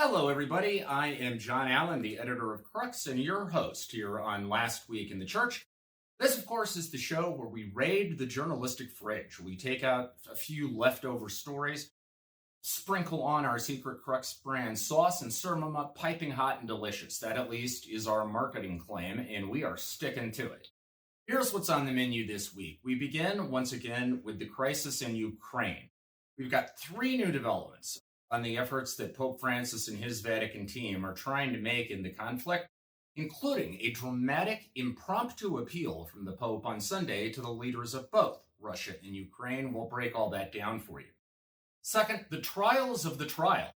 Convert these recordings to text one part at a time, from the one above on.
Hello, everybody. I am John Allen, the editor of Crux, and your host here on Last Week in the Church. This, of course, is the show where we raid the journalistic fridge. We take out a few leftover stories, sprinkle on our secret Crux brand sauce, and serve them up piping hot and delicious. That, at least, is our marketing claim, and we are sticking to it. Here's what's on the menu this week. We begin, once again, with the crisis in Ukraine. We've got three new developments on the efforts that Pope Francis and his Vatican team are trying to make in the conflict, including a dramatic impromptu appeal from the Pope on Sunday to the leaders of both Russia and Ukraine. We'll break all that down for you. Second, the trials of the trial.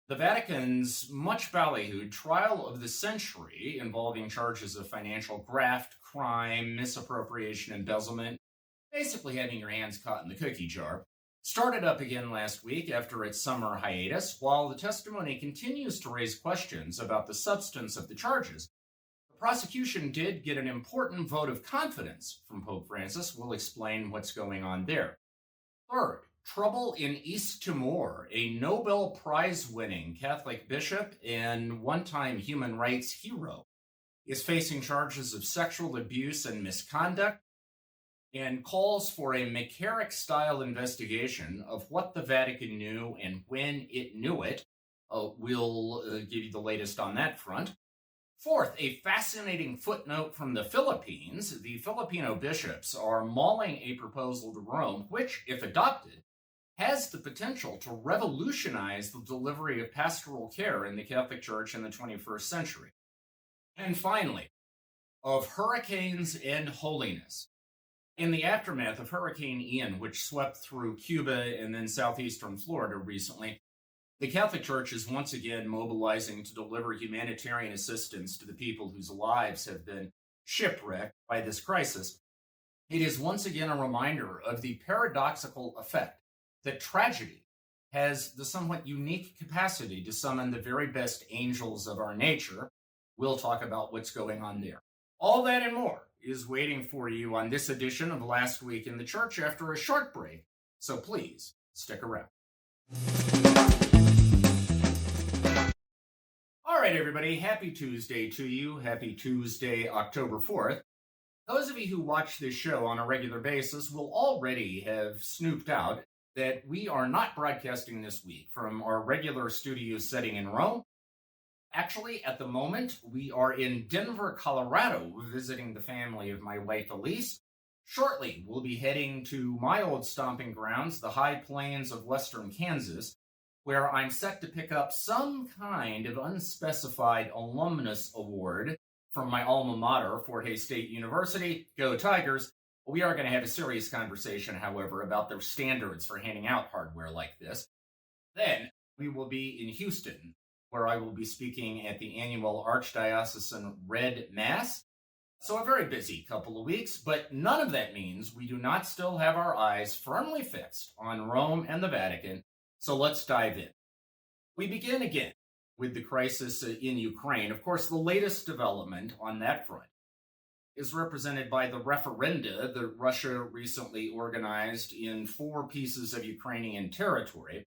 The Vatican's much ballyhooed trial of the century, involving charges of financial graft, crime, misappropriation, embezzlement, basically having your hands caught in the cookie jar, started up again last week after its summer hiatus. While the testimony continues to raise questions about the substance of the charges, the prosecution did get an important vote of confidence from Pope Francis. We'll explain what's going on there. Third, trouble in East Timor. A Nobel Prize-winning Catholic bishop and one-time human rights hero is facing charges of sexual abuse and misconduct, and calls for a McCarrick-style investigation of what the Vatican knew and when it knew it. We'll give you the latest on that front. Fourth, a fascinating footnote from the Philippines. The Filipino bishops are mulling a proposal to Rome, which, if adopted, has the potential to revolutionize the delivery of pastoral care in the Catholic Church in the 21st century. And finally, of hurricanes and holiness. In the aftermath of Hurricane Ian, which swept through Cuba and then southeastern Florida recently, the Catholic Church is once again mobilizing to deliver humanitarian assistance to the people whose lives have been shipwrecked by this crisis. It is once again a reminder of the paradoxical effect that tragedy has the somewhat unique capacity to summon the very best angels of our nature. We'll talk about what's going on there. All that and more is waiting for you on this edition of Last Week in the Church after a short break, so please stick around. All right, everybody, happy Tuesday to you. Happy Tuesday, October 4th. Those of you who watch this show on a regular basis will already have snooped out that we are not broadcasting this week from our regular studio setting in Rome. Actually, at the moment, we are in Denver, Colorado, visiting the family of my wife, Elise. Shortly, we'll be heading to my old stomping grounds, the high plains of western Kansas, where I'm set to pick up some kind of unspecified alumnus award from my alma mater, Fort Hays State University. Go Tigers! We are going to have a serious conversation, however, about their standards for handing out hardware like this. Then, we will be in Houston, where I will be speaking at the annual Archdiocesan Red Mass. So a very busy couple of weeks, but none of that means we do not still have our eyes firmly fixed on Rome and the Vatican. So let's dive in. We begin again with the crisis in Ukraine. Of course, the latest development on that front is represented by the referenda that Russia recently organized in 4 pieces of Ukrainian territory,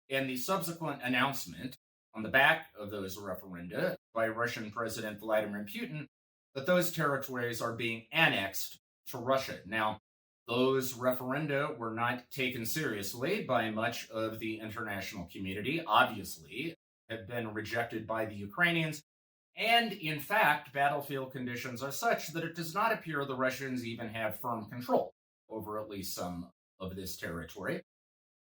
and the subsequent announcement on the back of those referenda by Russian President Vladimir Putin that those territories are being annexed to Russia. Now, those referenda were not taken seriously by much of the international community, obviously, have been rejected by the Ukrainians, and in fact, battlefield conditions are such that it does not appear the Russians even have firm control over at least some of this territory.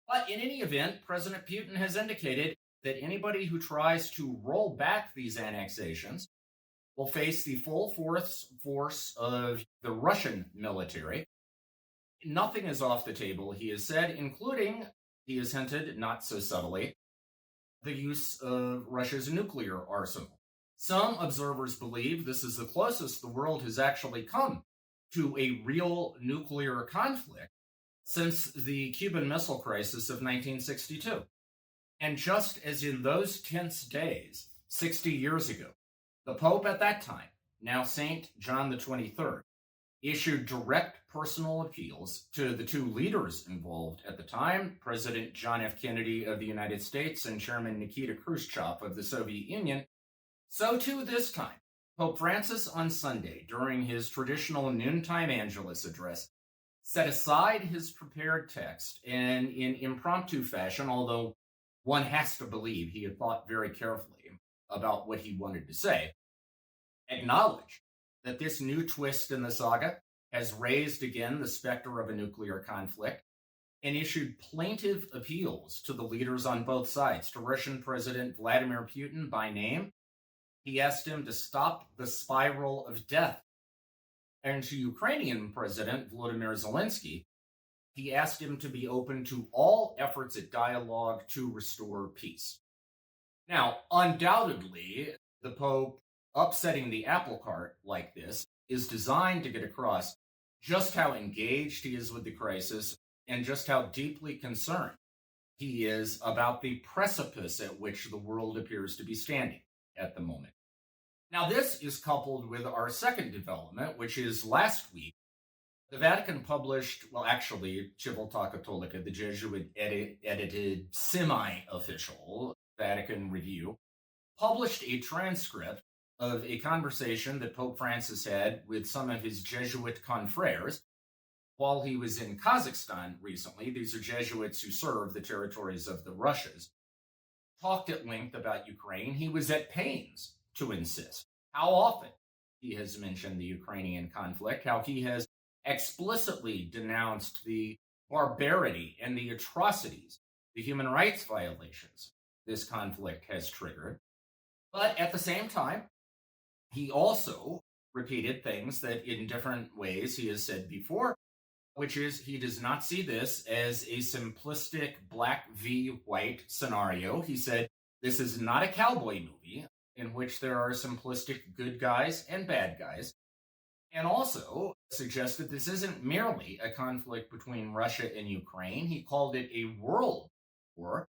But in any event, President Putin has indicated that anybody who tries to roll back these annexations will face the full force of the Russian military. Nothing is off the table, he has said, including, he has hinted, not so subtly, the use of Russia's nuclear arsenal. Some observers believe this is the closest the world has actually come to a real nuclear conflict since the Cuban Missile Crisis of 1962. And just as in those tense days, 60 years ago, the Pope at that time, now Saint John the 23rd, issued direct personal appeals to the two leaders involved at the time, President John F. Kennedy of the United States and Chairman Nikita Khrushchev of the Soviet Union. So too this time, Pope Francis on Sunday, during his traditional noontime Angelus address, set aside his prepared text and in impromptu fashion, although one has to believe he had thought very carefully about what he wanted to say, acknowledged that this new twist in the saga has raised again the specter of a nuclear conflict, and issued plaintive appeals to the leaders on both sides. To Russian President Vladimir Putin by name, he asked him to stop the spiral of death. And to Ukrainian President Volodymyr Zelensky, he asked him to be open to all efforts at dialogue to restore peace. Now, undoubtedly, the Pope upsetting the apple cart like this is designed to get across just how engaged he is with the crisis and just how deeply concerned he is about the precipice at which the world appears to be standing at the moment. Now, this is coupled with our second development, which is last week, the Vatican published, well, actually, Civiltà Cattolica, the Jesuit-edited semi-official Vatican Review, published a transcript of a conversation that Pope Francis had with some of his Jesuit confreres while he was in Kazakhstan recently. These are Jesuits who serve the territories of the Russias. Talked at length about Ukraine. He was at pains to insist how often he has mentioned the Ukrainian conflict, how he has explicitly denounced the barbarity and the atrocities, the human rights violations this conflict has triggered. But at the same time, he also repeated things that in different ways he has said before, which is he does not see this as a simplistic black v white scenario. He said, this is not a cowboy movie in which there are simplistic good guys and bad guys, and also suggested this isn't merely a conflict between Russia and Ukraine. He called it a world war,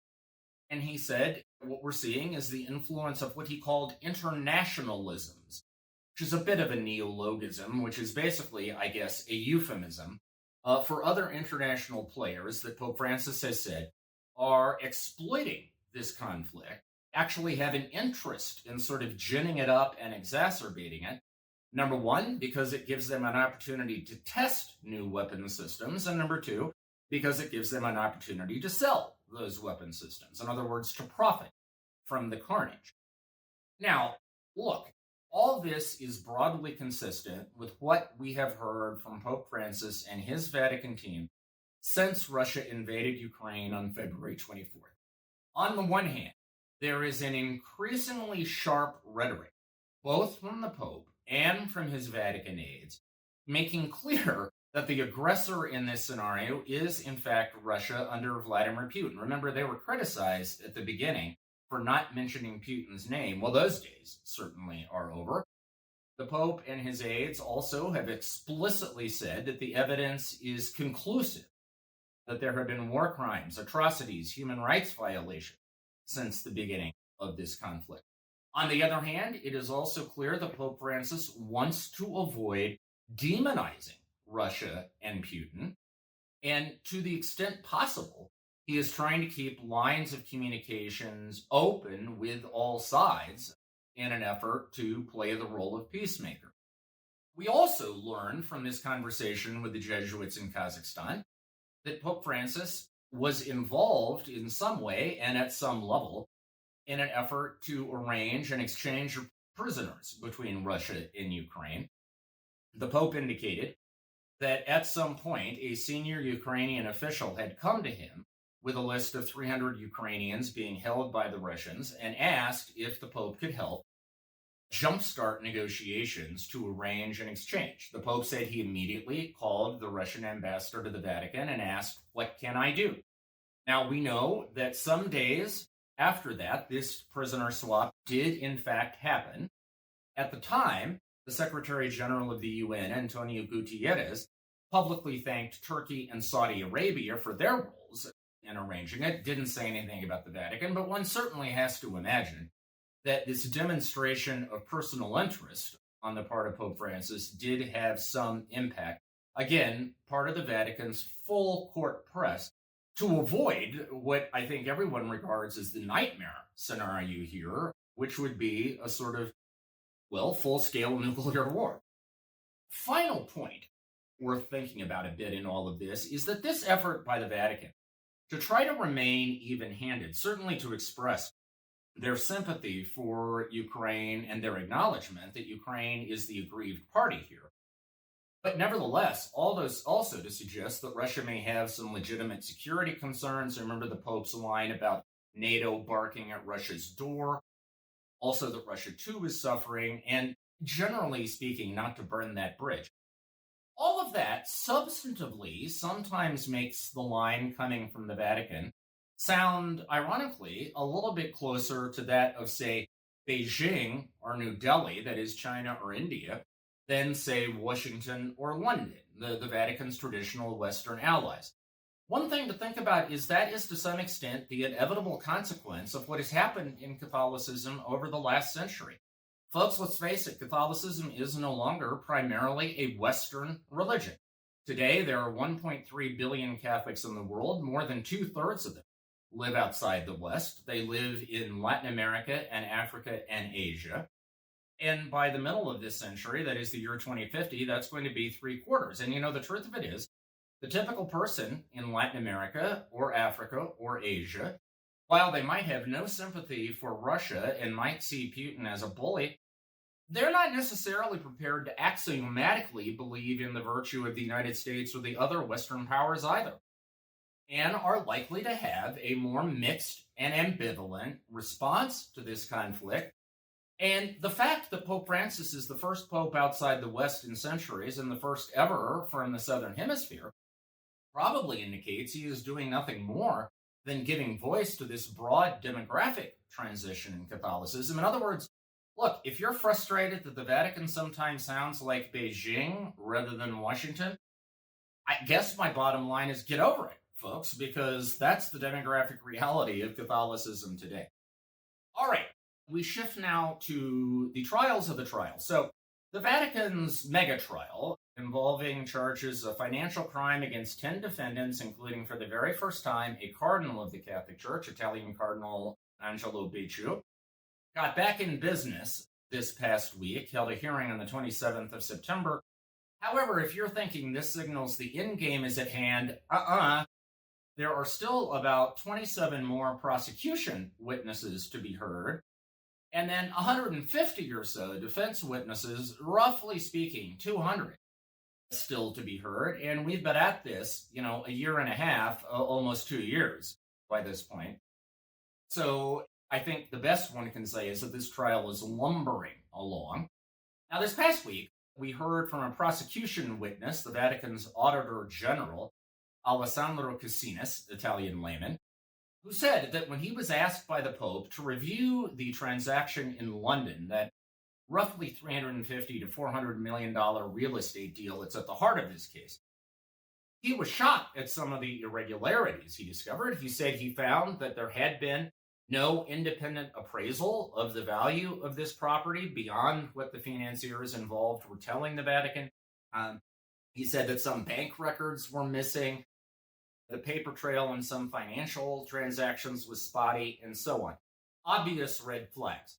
and he said what we're seeing is the influence of what he called internationalisms, which is a bit of a neologism, which is basically, I guess, a euphemism for other international players that Pope Francis has said are exploiting this conflict, actually have an interest in sort of ginning it up and exacerbating it. Number one, because it gives them an opportunity to test new weapon systems, and number two, because it gives them an opportunity to sell those weapon systems. In other words, to profit from the carnage. Now, look, all this is broadly consistent with what we have heard from Pope Francis and his Vatican team since Russia invaded Ukraine on February 24th. On the one hand, there is an increasingly sharp rhetoric, both from the Pope and from his Vatican aides, making clear that the aggressor in this scenario is, in fact, Russia under Vladimir Putin. Remember, they were criticized at the beginning for not mentioning Putin's name. Well, those days certainly are over. The Pope and his aides also have explicitly said that the evidence is conclusive, that there have been war crimes, atrocities, human rights violations since the beginning of this conflict. On the other hand, it is also clear that Pope Francis wants to avoid demonizing Russia and Putin, and to the extent possible, he is trying to keep lines of communications open with all sides in an effort to play the role of peacemaker. We also learned from this conversation with the Jesuits in Kazakhstan that Pope Francis was involved in some way and at some level in an effort to arrange an exchange of prisoners between Russia and Ukraine. The Pope indicated that at some point a senior Ukrainian official had come to him with a list of 300 Ukrainians being held by the Russians and asked if the Pope could help jumpstart negotiations to arrange an exchange. The Pope said he immediately called the Russian ambassador to the Vatican and asked, "What can I do?" Now, we know that some days after that, this prisoner swap did in fact happen. At the time, the Secretary General of the UN, Antonio Guterres, publicly thanked Turkey and Saudi Arabia for their roles in arranging it. Didn't say anything about the Vatican, but one certainly has to imagine that this demonstration of personal interest on the part of Pope Francis did have some impact. Again, part of the Vatican's full court press to avoid what I think everyone regards as the nightmare scenario here, which would be a sort of, well, full-scale nuclear war. Final point worth thinking about a bit in all of this is that this effort by the Vatican to try to remain even-handed, certainly to express their sympathy for Ukraine and their acknowledgement that Ukraine is the aggrieved party here. But nevertheless, all those also to suggest that Russia may have some legitimate security concerns. Remember the Pope's line about NATO barking at Russia's door. Also that Russia too is suffering, and generally speaking, not to burn that bridge. All of that substantively sometimes makes the line coming from the Vatican sound, ironically, a little bit closer to that of, say, Beijing or New Delhi, that is China or India, than, say, Washington or London, the Vatican's traditional Western allies. One thing to think about is that is to some extent the inevitable consequence of what has happened in Catholicism over the last century. Folks, let's face it, Catholicism is no longer primarily a Western religion. Today, there are 1.3 billion Catholics in the world. More than 2/3 of them live outside the West. They live in Latin America and Africa and Asia. And by the middle of this century, that is the year 2050, that's going to be 3/4. And the truth of it is, the typical person in Latin America or Africa or Asia, while they might have no sympathy for Russia and might see Putin as a bully, they're not necessarily prepared to axiomatically believe in the virtue of the United States or the other Western powers either, and are likely to have a more mixed and ambivalent response to this conflict. And the fact that Pope Francis is the first pope outside the West in centuries and the first ever from the Southern Hemisphere probably indicates he is doing nothing more than giving voice to this broad demographic transition in Catholicism. In other words, look, if you're frustrated that the Vatican sometimes sounds like Beijing rather than Washington, I guess my bottom line is get over it, folks, because that's the demographic reality of Catholicism today. All right, we shift now to the trials of the trial. So the Vatican's mega trial involving charges of financial crime against 10 defendants, including for the very first time a cardinal of the Catholic Church, Italian Cardinal Angelo Becciu, got back in business this past week, held a hearing on the 27th of September. However, if you're thinking this signals the end game is at hand, there are still about 27 more prosecution witnesses to be heard, and then 150 or so defense witnesses, roughly speaking, 200 still to be heard. And we've been at this, a year and a half, almost 2 years by this point. So I think the best one can say is that this trial is lumbering along. Now, this past week, we heard from a prosecution witness, the Vatican's Auditor General, Alessandro Casinas, Italian layman, who said that when he was asked by the Pope to review the transaction in London, that roughly $350 to $400 million real estate deal that's at the heart of this case, he was shocked at some of the irregularities he discovered. He said he found that there had been no independent appraisal of the value of this property beyond what the financiers involved were telling the Vatican. He said that some bank records were missing. The paper trail on some financial transactions was spotty, and so on. Obvious red flags.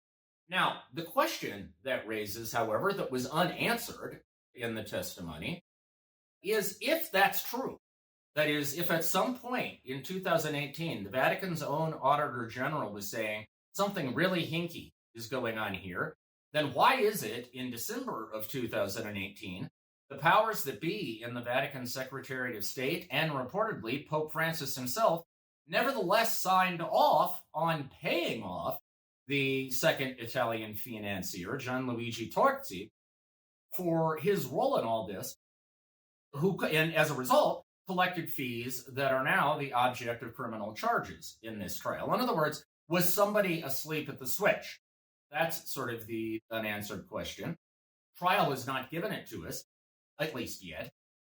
Now, the question that raises, however, that was unanswered in the testimony is if that's true. That is, if at some point in 2018, the Vatican's own Auditor General was saying something really hinky is going on here, then why is it in December of 2018, the powers that be in the Vatican Secretariat of State and reportedly Pope Francis himself nevertheless signed off on paying off the second Italian financier, Gianluigi Torzi, for his role in all this, and as a result, collected fees that are now the object of criminal charges in this trial. In other words, was somebody asleep at the switch? That's sort of the unanswered question. Trial has not given it to us, at least yet.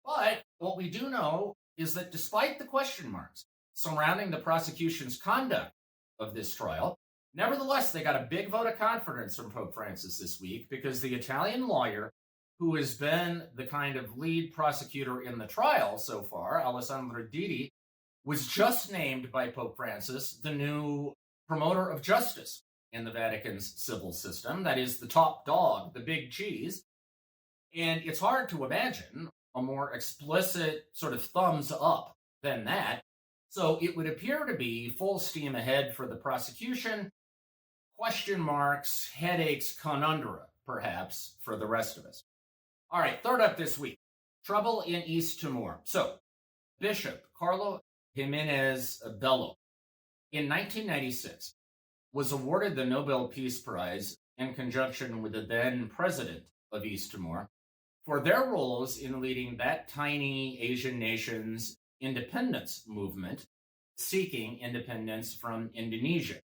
But what we do know is that despite the question marks surrounding the prosecution's conduct of this trial, Nevertheless, they got a big vote of confidence from Pope Francis this week because the Italian lawyer who has been the kind of lead prosecutor in the trial so far, Alessandro Didi, was just named by Pope Francis the new promoter of justice in the Vatican's civil system. That is the top dog, the big cheese. And it's hard to imagine a more explicit sort of thumbs up than that. So it would appear to be full steam ahead for the prosecution, question marks, headaches, conundra, perhaps, for the rest of us. All right, third up this week, trouble in East Timor. So Bishop Carlo Jimenez Bello, in 1996, was awarded the Nobel Peace Prize in conjunction with the then president of East Timor for their roles in leading that tiny Asian nation's independence movement seeking independence from Indonesia,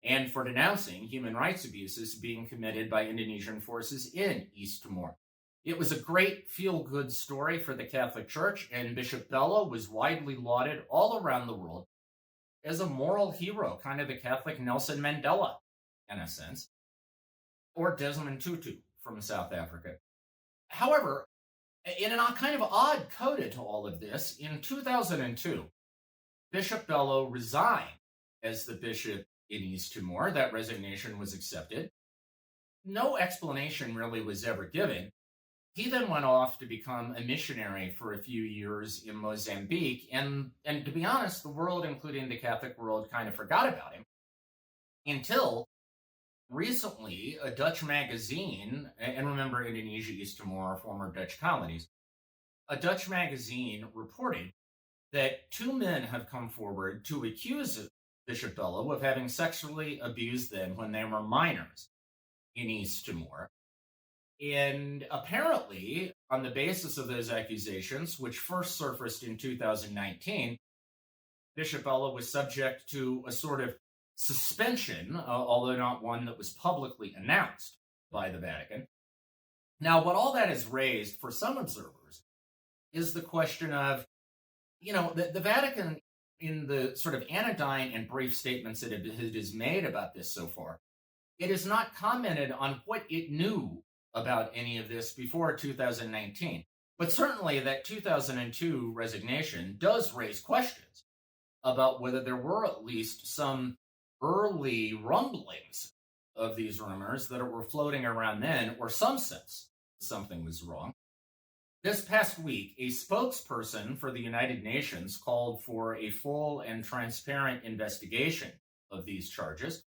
and for denouncing human rights abuses being committed by Indonesian forces in East Timor. It was a great feel-good story for the Catholic Church, and Bishop Bello was widely lauded all around the world as a moral hero, kind of the Catholic Nelson Mandela, in a sense, or Desmond Tutu from South Africa. However, in a kind of odd coda to all of this, in 2002, Bishop Bello resigned as the bishop in East Timor. That resignation was accepted. No explanation really was ever given. He then went off to become a missionary for a few years in Mozambique, and to be honest, the world, including the Catholic world, kind of forgot about him until recently a Dutch magazine, and remember Indonesia, East Timor, former Dutch colonies, a Dutch magazine reported that two men have come forward to accuse Bishop Bello of having sexually abused them when they were minors in East Timor. And apparently, on the basis of those accusations, which first surfaced in 2019, Bishop Bello was subject to a sort of suspension, although not one that was publicly announced by the Vatican. Now, what all that has raised for some observers is the question of, the Vatican, in the sort of anodyne and brief statements that it has made about this so far, it has not commented on what it knew about any of this before 2019. But certainly that 2002 resignation does raise questions about whether there were at least some early rumblings of these rumors that were floating around then, or some sense something was wrong. This past week, a spokesperson for the United Nations called for a full and transparent investigation of these charges.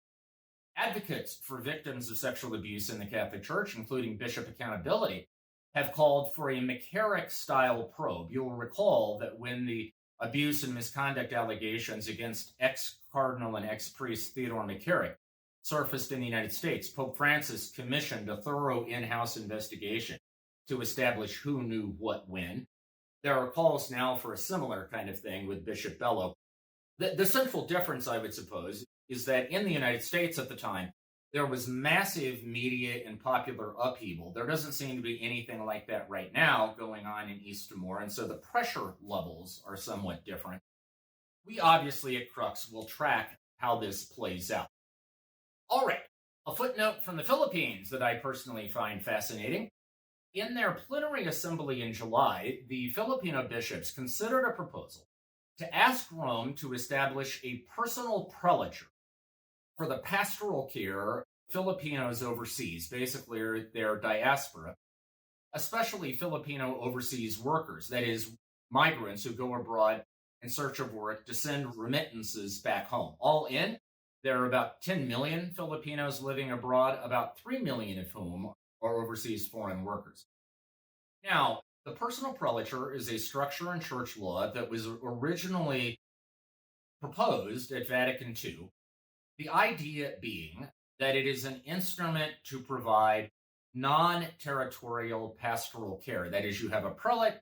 Advocates for victims of sexual abuse in the Catholic Church, including Bishop Accountability, have called for a McCarrick-style probe. You'll recall that when the abuse and misconduct allegations against ex-cardinal and ex-priest Theodore McCarrick surfaced in the United States, Pope Francis commissioned a thorough in-house investigation to establish who knew what when. There are calls now for a similar kind of thing with Bishop Bello. The central difference, I would suppose, is that in the United States at the time, there was massive media and popular upheaval. There doesn't seem to be anything like that right now going on in East Timor, and so the pressure levels are somewhat different. We obviously at Crux will track how this plays out. All right, a footnote from the Philippines that I personally find fascinating. In their plenary assembly in July, the Filipino bishops considered a proposal to ask Rome to establish a personal prelature for the pastoral care of Filipinos overseas, basically their diaspora, especially Filipino overseas workers, that is, migrants who go abroad in search of work to send remittances back home. All in, there are about 10 million Filipinos living abroad, about 3 million of whom are overseas foreign workers. Now, the personal prelature is a structure in church law that was originally proposed at Vatican II, the idea being that it is an instrument to provide non-territorial pastoral care. That is, you have a prelate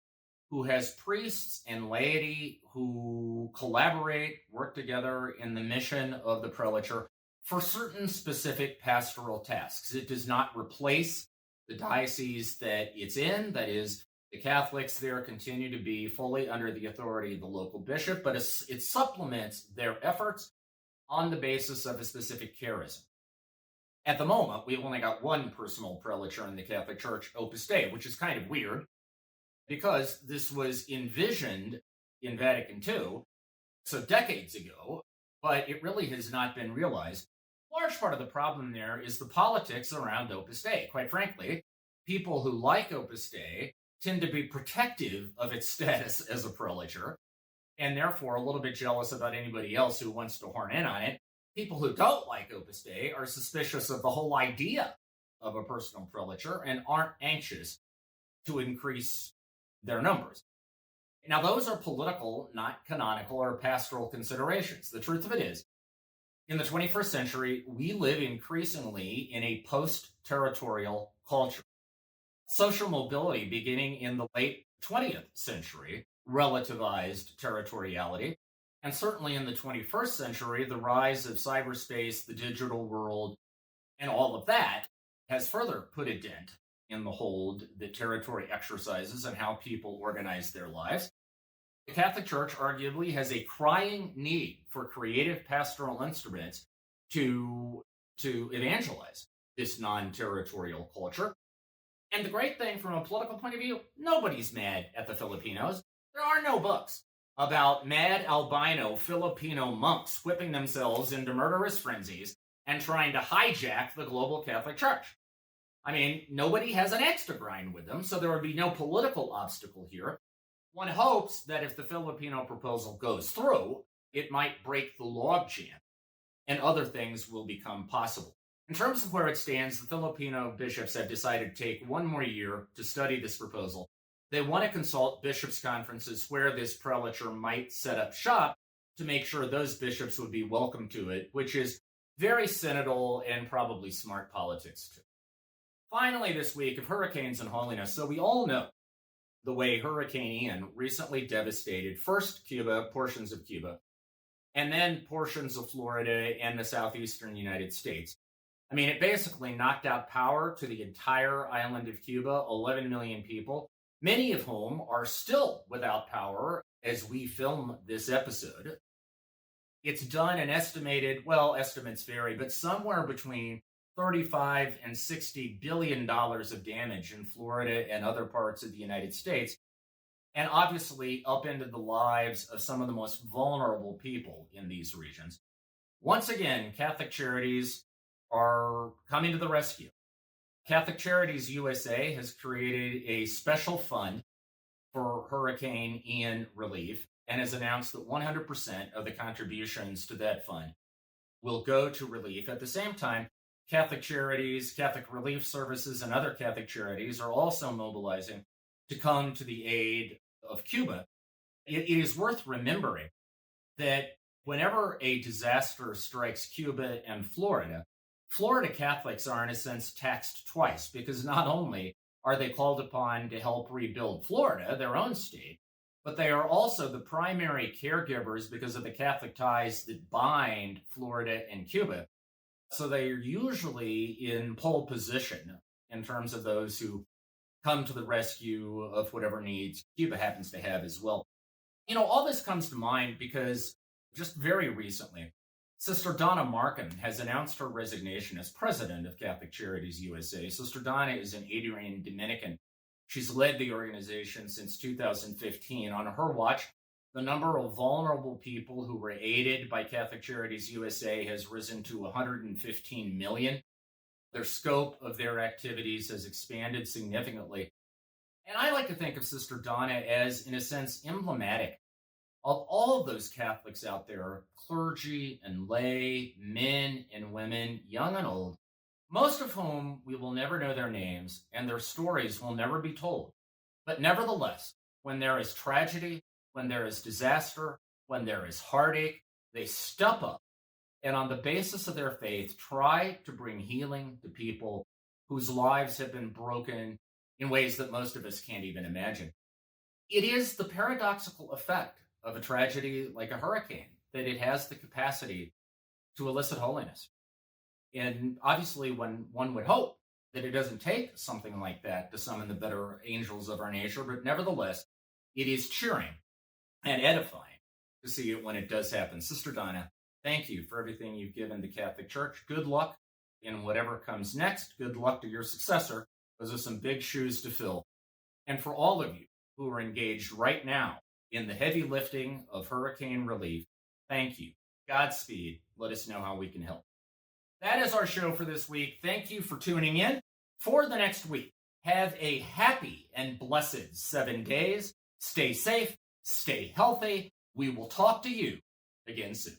who has priests and laity who collaborate, work together in the mission of the prelature for certain specific pastoral tasks. It does not replace the diocese that it's in. That is, the Catholics there continue to be fully under the authority of the local bishop, but it supplements their efforts on the basis of a specific charism. At the moment, we've only got one personal prelature in the Catholic Church, Opus Dei, which is kind of weird because this was envisioned in Vatican II, so decades ago, but it really has not been realized. A large part of the problem there is the politics around Opus Dei. Quite frankly, people who like Opus Dei tend to be protective of its status as a prelature, and therefore a little bit jealous about anybody else who wants to horn in on it. People who don't like Opus Dei are suspicious of the whole idea of a personal prelature and aren't anxious to increase their numbers. Now, those are political, not canonical or pastoral considerations. The truth of it is, in the 21st century, we live increasingly in a post-territorial culture. Social mobility, beginning in the late 20th century, relativized territoriality. And certainly in the 21st century, the rise of cyberspace, the digital world, and all of that has further put a dent in the hold that territory exercises and how people organize their lives. The Catholic Church arguably has a crying need for creative pastoral instruments to evangelize this non-territorial culture. And the great thing from a political point of view, nobody's mad at the Filipinos. There are no books about mad albino Filipino monks whipping themselves into murderous frenzies and trying to hijack the global Catholic Church. I mean, nobody has an axe to grind with them, so there would be no political obstacle here. One hopes that if the Filipino proposal goes through, it might break the logjam, and other things will become possible. In terms of where it stands, the Filipino bishops have decided to take one more year to study this proposal. They want to consult bishops' conferences where this prelature might set up shop to make sure those bishops would be welcome to it, which is very synodal and probably smart politics too. Finally, this week of hurricanes and holiness. So we all know the way Hurricane Ian recently devastated first Cuba, portions of Cuba, and then portions of Florida and the southeastern United States. I mean, it basically knocked out power to the entire island of Cuba, 11 million people, many of whom are still without power as we film this episode. It's done an estimated, well, estimates vary, but somewhere between 35 and $60 billion of damage in Florida and other parts of the United States, and obviously upended the lives of some of the most vulnerable people in these regions. Once again, Catholic Charities are coming to the rescue. Catholic Charities USA has created a special fund for Hurricane Ian relief and has announced that 100% of the contributions to that fund will go to relief. At the same time, Catholic Charities, Catholic Relief Services, and other Catholic charities are also mobilizing to come to the aid of Cuba. It is worth remembering that whenever a disaster strikes Cuba and Florida Catholics are, in a sense, taxed twice, because not only are they called upon to help rebuild Florida, their own state, but they are also the primary caregivers because of the Catholic ties that bind Florida and Cuba. So they are usually in pole position in terms of those who come to the rescue of whatever needs Cuba happens to have as well. You know, all this comes to mind because just very recently, Sister Donna Markin has announced her resignation as president of Catholic Charities USA. Sister Donna is an Adrian Dominican. She's led the organization since 2015. On her watch, the number of vulnerable people who were aided by Catholic Charities USA has risen to 115 million. Their scope of their activities has expanded significantly. And I like to think of Sister Donna as, in a sense, emblematic of all of those Catholics out there, clergy and lay, men and women, young and old, most of whom we will never know their names and their stories will never be told. But nevertheless, when there is tragedy, when there is disaster, when there is heartache, they step up and on the basis of their faith try to bring healing to people whose lives have been broken in ways that most of us can't even imagine. It is the paradoxical effect of a tragedy like a hurricane that it has the capacity to elicit holiness. And obviously, when one would hope that it doesn't take something like that to summon the better angels of our nature, but nevertheless, it is cheering and edifying to see it when it does happen. Sister Donna, Thank you for everything you've given the Catholic Church. Good luck in whatever comes next. Good luck to your successor. Those are some big shoes to fill. And for all of you who are engaged right now in the heavy lifting of hurricane relief, thank you. Godspeed. Let us know how we can help. That is our show for this week. Thank you for tuning in. For the next week, have a happy and blessed 7 days. Stay safe. Stay healthy. We will talk to you again soon.